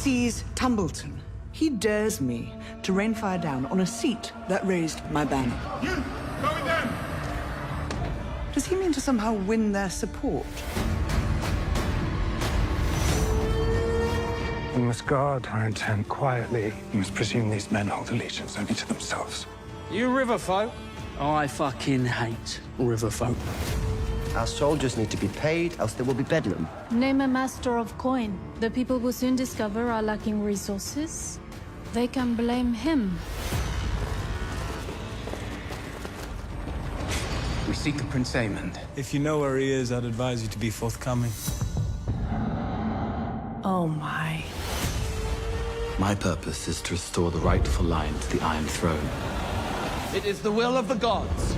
sees Tumbleton. He dares me to rain fire down on a seat that raised my banner. You! Go with them! Does he mean to somehow win their support? We must guard our intent quietly. We must presume these men hold allegiance only to themselves. You river folk? I fucking hate river folk. Our soldiers need to be paid, else there will be bedlam. Name a master of coin. The people will soon discover are lacking resources. They can blame him. We seek the Prince Aemond. If you know where he is, I'd advise you to be forthcoming. Oh my. My purpose is to restore the rightful line to the Iron Throne. It is the will of the gods.